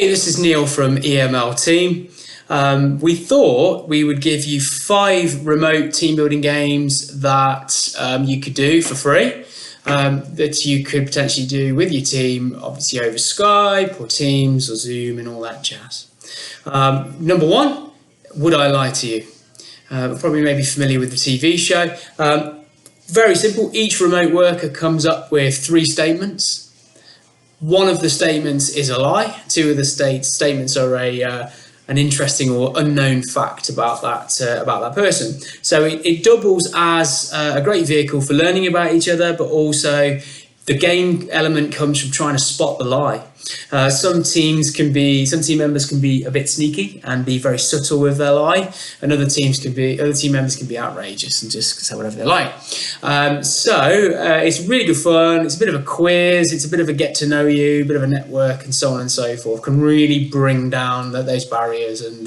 Hey, this is Neil from EML Team. We thought we would give you 5 remote team building games that you could do for free, that you could potentially do with your team, obviously over Skype or Teams or Zoom and all that jazz. Number 1, Would I Lie to You? Probably may be familiar with the TV show. Very simple. Each remote worker comes up with 3 statements. One of the statements is a lie. 2 of the statements are an interesting or unknown fact about that person. So it doubles as a great vehicle for learning about each other, but also the game element comes from trying to spot the lie. Some team members can be a bit sneaky and be very subtle with their lie, and other team members can be outrageous and just say whatever they like. It's really good fun. It's a bit of a quiz. It's a bit of a get to know you, a bit of a network, and so on and so forth. Can really bring down those barriers, and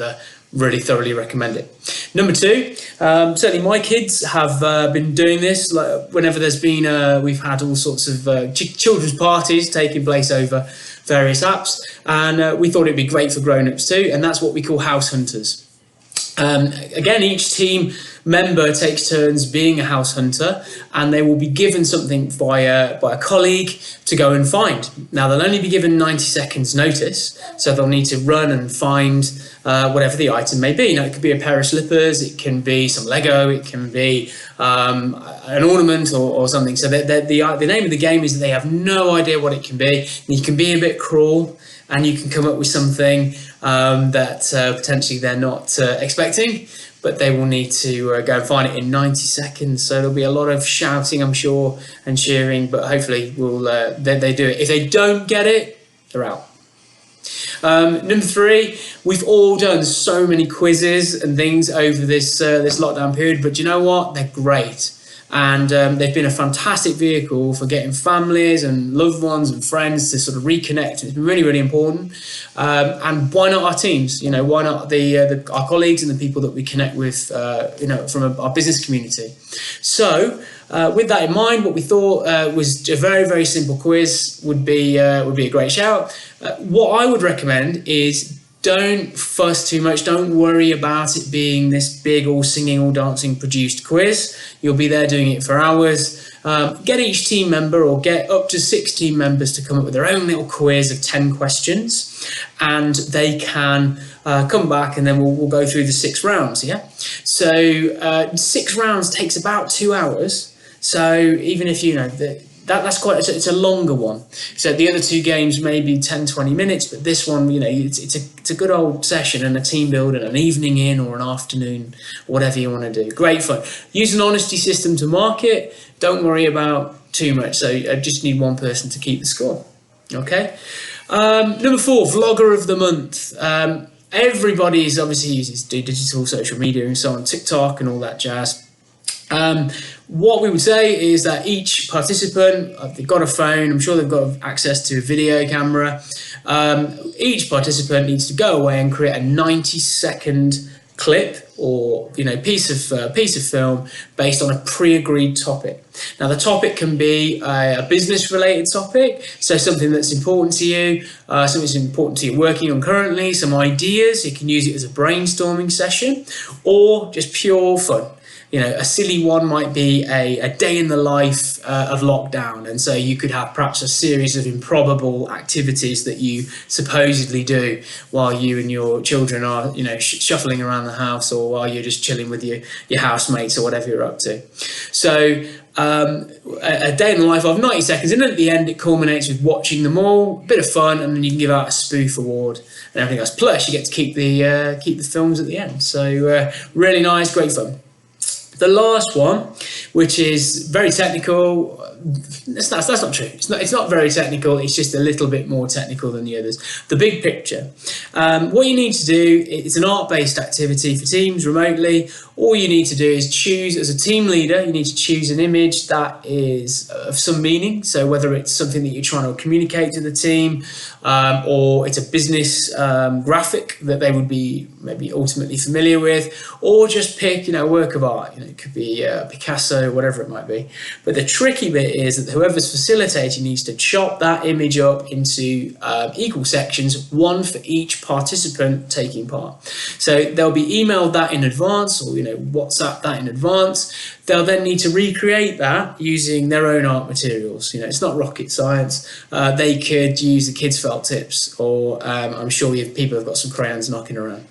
really thoroughly recommend it. Number 2, certainly my kids have been doing this. Like whenever there's been, we've had all sorts of children's parties taking place over various apps, and we thought it'd be great for grown-ups too, and that's what we call house hunters. Again, each team member takes turns being a house hunter, and they will be given something by a colleague to go and find. Now, they'll only be given 90 seconds notice, so they'll need to run and find whatever the item may be. Now, it could be a pair of slippers, it can be some Lego, it can be an ornament or something. So the name of the game is that they have no idea what it can be. You can be a bit cruel, and you can come up with something that potentially they're not expecting, but they will need to go and find it in 90 seconds. So there'll be a lot of shouting, I'm sure, and cheering, but hopefully they do it. If they don't get it, they're out. Number 3, we've all done so many quizzes and things over this lockdown period, but you know what? They're great. And they've been a fantastic vehicle for getting families and loved ones and friends to sort of reconnect. It's been really, really important. And why not our teams? Why not our colleagues and the people that we connect with, from our business community? So, with that in mind, what we thought was a very, very simple quiz would be a great shout. What I would recommend is, don't fuss too much. Don't worry about it being this big, all singing, all dancing produced quiz. You'll be there doing it for hours. Get each team member, or get up to 6 team members, to come up with their own little quiz of 10 questions, and they can come back, and then we'll go through the 6 rounds. Yeah. So 6 rounds takes about 2 hours. So even if that's it's a longer one. So the other 2 games maybe 10-20 minutes, but this one, it's a good old session and a team builder, an evening in or an afternoon, whatever you want to do. Great fun. Use an honesty system to mark it. Don't worry about too much. So I just need one person to keep the score. Okay. Number 4, Vlogger of the Month. Everybody obviously uses digital social media and so on, TikTok and all that jazz. What we would say is that each participant, they've got a phone, I'm sure they've got access to a video camera. Each participant needs to go away and create a 90-second clip or piece of film based on a pre-agreed topic. Now, the topic can be a business-related topic, so something that's important to you, something that's important to you working on currently, some ideas. You can use it as a brainstorming session, or just pure fun. A silly one might be a day in the life of lockdown. And so you could have perhaps a series of improbable activities that you supposedly do while you and your children are, shuffling around the house, or while you're just chilling with your housemates or whatever you're up to. So a day in the life of 90 seconds. And then at the end, it culminates with watching them all, a bit of fun, and then you can give out a spoof award and everything else. Plus, you get to keep the films at the end. So really nice, great fun. The last one, which is very technical, that's not true. It's not very technical. It's just a little bit more technical than the others. The big picture. What you need to do, it's an art-based activity for teams remotely. All you need to do is choose, as a team leader, you need to choose an image that is of some meaning. So whether it's something that you're trying to communicate to the team, or it's a business graphic that they would be maybe ultimately familiar with, or just pick, a work of art. It could be Picasso, whatever it might be. But the tricky bit is that whoever's facilitating needs to chop that image up into equal sections, one for each participant taking part. So they'll be emailed that in advance, or WhatsApp that in advance. They'll then need to recreate that using their own art materials. It's not rocket science. They could use the kids' felt tips, or I'm sure people have got some crayons knocking around.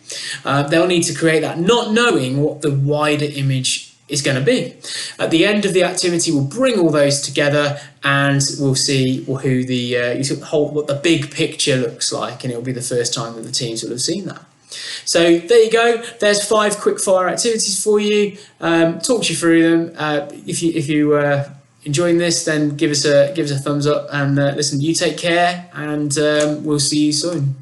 They'll need to create that, not knowing what the wider image is going to be. At the end of the activity, we'll bring all those together and we'll see what the big picture looks like, and it'll be the first time that the teams will have seen that. So there you go. There's 5 quick fire activities for you. Talked you through them. If you enjoying this, then give us a thumbs up, and listen. You take care, and we'll see you soon.